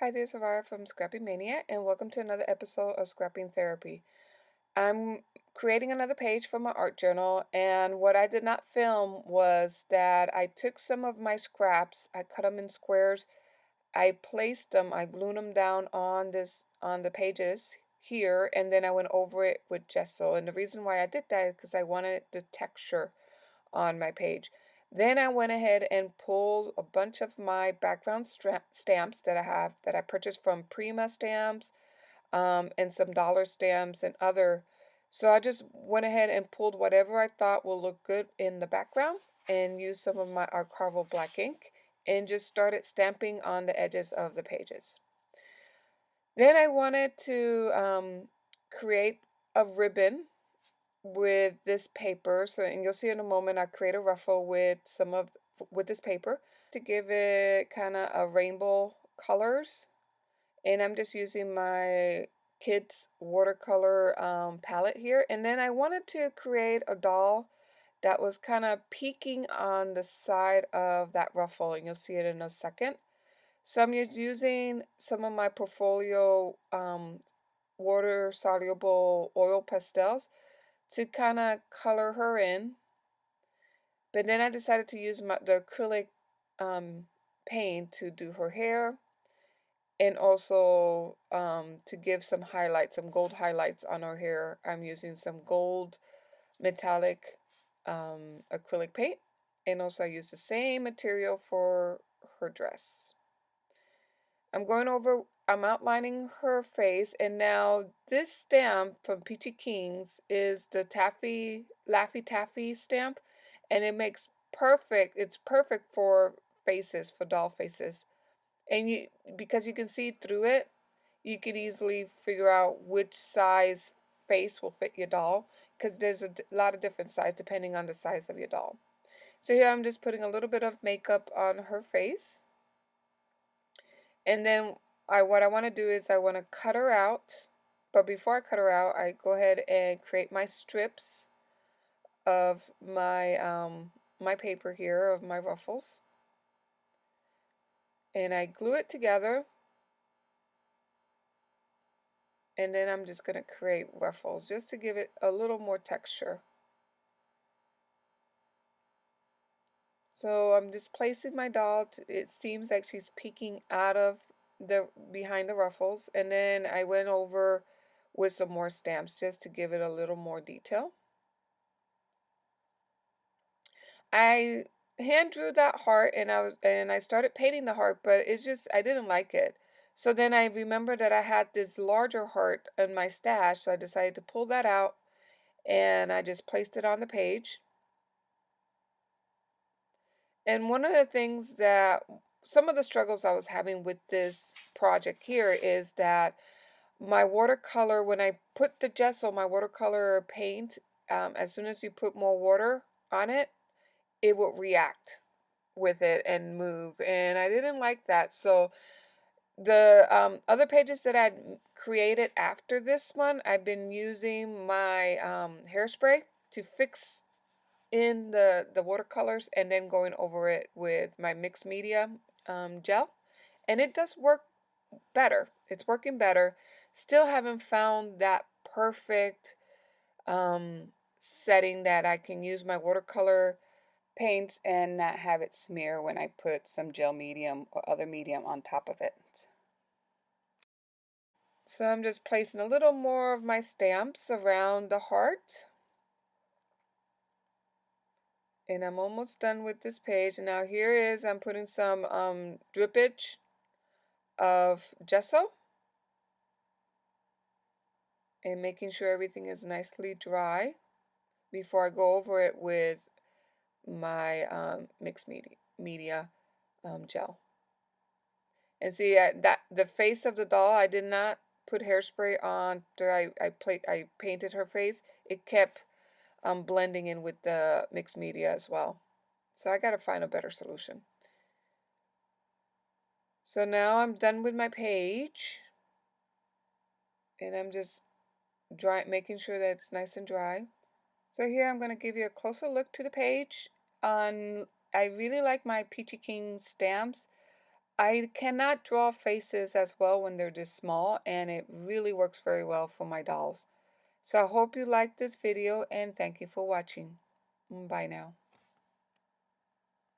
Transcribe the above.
Hi, this is Savara from Scrappy Mania, and welcome to another episode of Scrapping Therapy. I'm creating another page for my art journal, and what I did not film was that I took some of my scraps, I cut them in squares, I placed them, I glued them down on the pages here, and then I went over it with gesso. And the reason why I did that is because I wanted the texture on my page. Then I went ahead and pulled a bunch of my background stamps that I have that I purchased from Prima stamps, and some dollar stamps and other. So I just went ahead and pulled whatever I thought will look good in the background and used some of my Archival black ink and just started stamping on the edges of the pages. Then I wanted to create a ribbon with this paper. So, and you'll see in a moment, I create a ruffle with this paper to give it kind of a rainbow colors. And I'm just using my kids watercolor palette here. And then I wanted to create a doll that was kind of peeking on the side of that ruffle, and you'll see it in a second. So I'm just using some of my portfolio water soluble oil pastels to kind of color her in. But then I decided to use the acrylic paint to do her hair, and also to give some highlights, some gold highlights on her hair. I'm using some gold metallic acrylic paint, and also I use the same material for her dress. I'm outlining her face, and now this stamp from Peachy Kings is the Laffy Taffy stamp, and it's perfect for faces, for doll faces. And because you can see through it, you can easily figure out which size face will fit your doll, because there's a lot of different size depending on the size of your doll. So here I'm just putting a little bit of makeup on her face. And then what I want to do is I want to cut her out. But before I cut her out, I go ahead and create my strips of my paper here of my ruffles. And I glue it together. And then I'm just going to create ruffles just to give it a little more texture. So I'm just placing my doll. It seems like she's peeking out of behind the ruffles, and then I went over with some more stamps just to give it a little more detail. I hand drew that heart, and I started painting the heart, but I didn't like it. So then I remembered that I had this larger heart in my stash, so I decided to pull that out, and I just placed it on the page. And one of the things that some of the struggles I was having with this project here is that my watercolor, when I put the gesso, my watercolor paint, as soon as you put more water on it, it will react with it and move. And I didn't like that. So the other pages that I created after this one, I've been using my hairspray to fix in the watercolors, and then going over it with my mixed media gel, and it does work better. It's working better. Still haven't found that perfect setting that I can use my watercolor paints and not have it smear when I put some gel medium or other medium on top of it. So I'm just placing a little more of my stamps around the heart. And I'm almost done with this page. And now here is, I'm putting some drippage of gesso and making sure everything is nicely dry before I go over it with my mixed media gel. And see that the face of the doll, I did not put hairspray on after I painted her face. It kept blending in with the mixed media as well. So I got to find a better solution. So now I'm done with my page, and I'm just making sure that it's nice and dry. So here I'm going to give you a closer look to the page. I really like my Peachy King stamps. I cannot draw faces as well when they're this small, and it really works very well for my dolls. So I hope you liked this video, and thank you for watching. Bye now.